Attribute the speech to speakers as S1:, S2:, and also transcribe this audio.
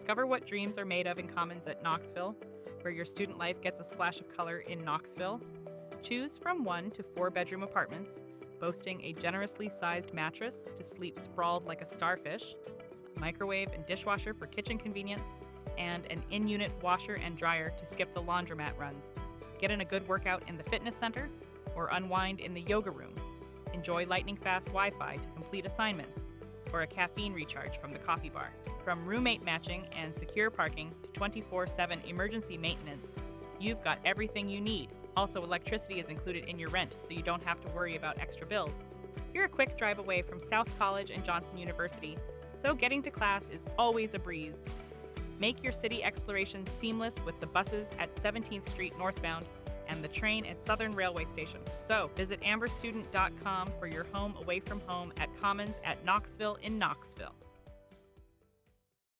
S1: Discover what dreams are made of in Commons at Knoxville, where your student life gets a splash of color in Knoxville. Choose from 1 to 4 bedroom apartments, boasting a generously sized mattress to sleep sprawled like a starfish, a microwave and dishwasher for kitchen convenience, and an in-unit washer and dryer to skip the laundromat runs. Get in a good workout in the fitness center or unwind in the yoga room. Enjoy lightning-fast Wi-Fi to complete assignments or a caffeine recharge from the coffee bar. From roommate matching and secure parking to 24/7 emergency maintenance, you've got everything you need. Also, electricity is included in your rent, so you don't have to worry about extra bills. You're a quick drive away from South College and Johnson University, so getting to class is always a breeze. Make your city explorations seamless with the buses at 17th Street northbound and the train at Southern Railway Station. So visit amberstudent.com for your home away from home at Commons at Knoxville in Knoxville.